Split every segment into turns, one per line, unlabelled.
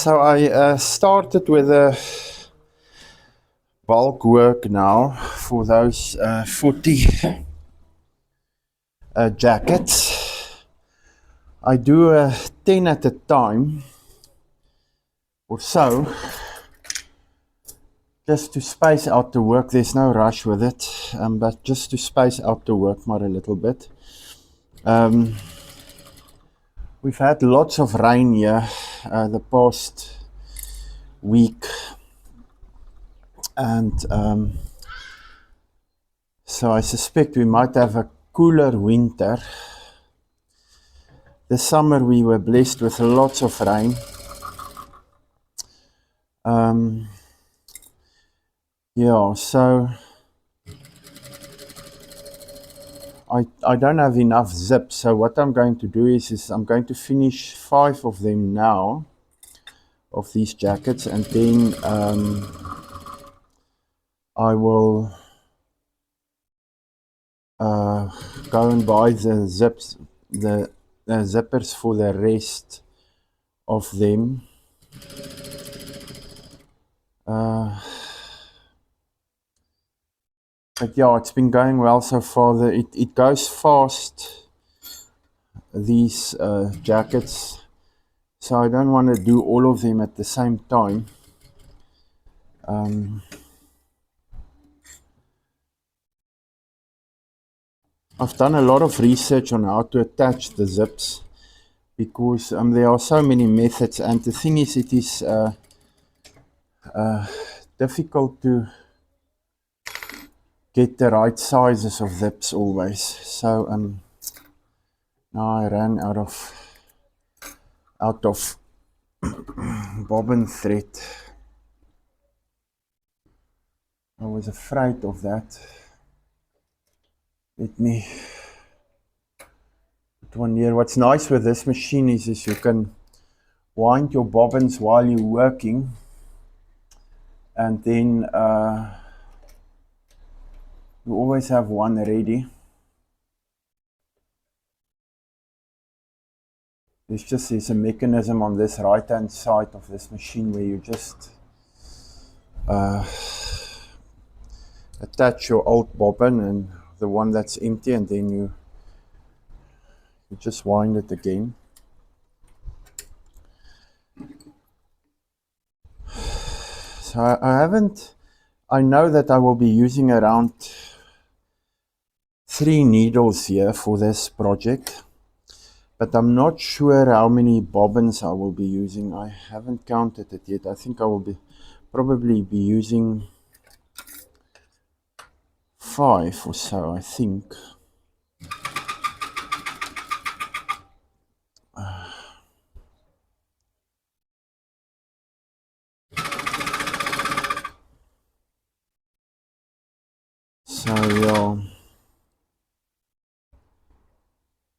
so I started with a bulk work now for those 40 jackets. I do 10 at a time or so, just to space out the work. There's no rush with it, but just to space out the work more a little bit. We've had lots of rain here the past week, and so I suspect we might have a cooler winter. This summer we were blessed with lots of rain. Yeah, so I don't have enough zips, so what I'm going to do is I'm going to finish 5 of them now, of these jackets, and then I will go and buy the zips, the zippers for the rest of them. But yeah, it's been going well so far. It goes fast, these jackets, so I don't want to do all of them at the same time. I've done a lot of research on how to attach the zips, because there are so many methods, and the thing is, it is difficult to get the right sizes of zips always. So now I ran out of bobbin thread. I was afraid of that. Let me put one here. What's nice with this machine is you can wind your bobbins while you're working, and then you always have one ready. There's a mechanism on this right hand side of this machine where you just attach your old bobbin and the one that's empty, and then you just wind it again. So I know that I will be using around 3 needles here for this project, but I'm not sure how many bobbins I will be using. I haven't counted it yet. I think I will probably be using 5 or so, I think. So yeah.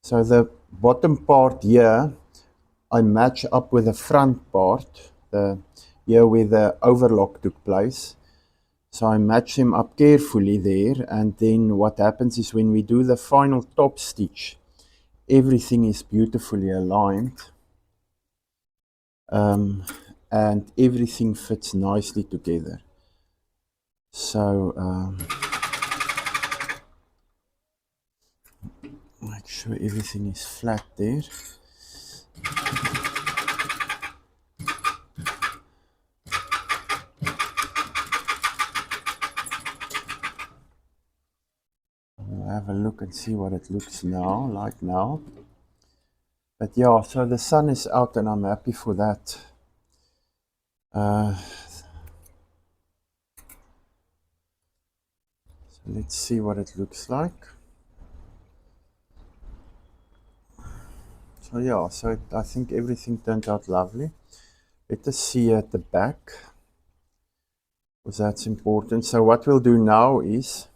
So the bottom part here, I match up with the front part, here where the overlock took place. So I match them up carefully there, and then what happens is when we do the final top stitch, everything is beautifully aligned, and everything fits nicely together. So make sure everything is flat there. I'll have a look and see what it looks like now. But yeah, so the sun is out and I'm happy for that. So let's see what it looks like. So yeah, I think everything turned out lovely. Let us see at the back, because that's important. So what we'll do now is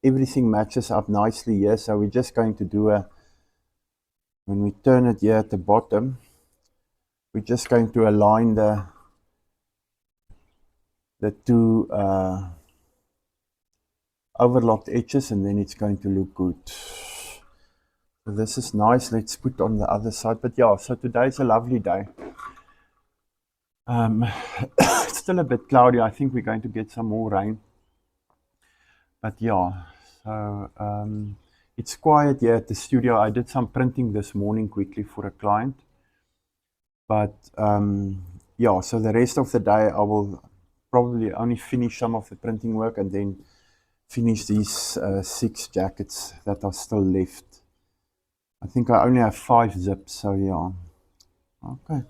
everything matches up nicely here. So we're just going to do when we turn it here at the bottom, we're just going to align the two overlocked edges, and then it's going to look good. So this is nice. Let's put on the other side. But yeah, so today's a lovely day. It's still a bit cloudy. I think we're going to get some more rain. But yeah, so it's quiet here at the studio. I did some printing this morning quickly for a client. But yeah, so the rest of the day I will probably only finish some of the printing work and then finish these 6 jackets that are still left. I think I only have 5 zips, so yeah. Okay.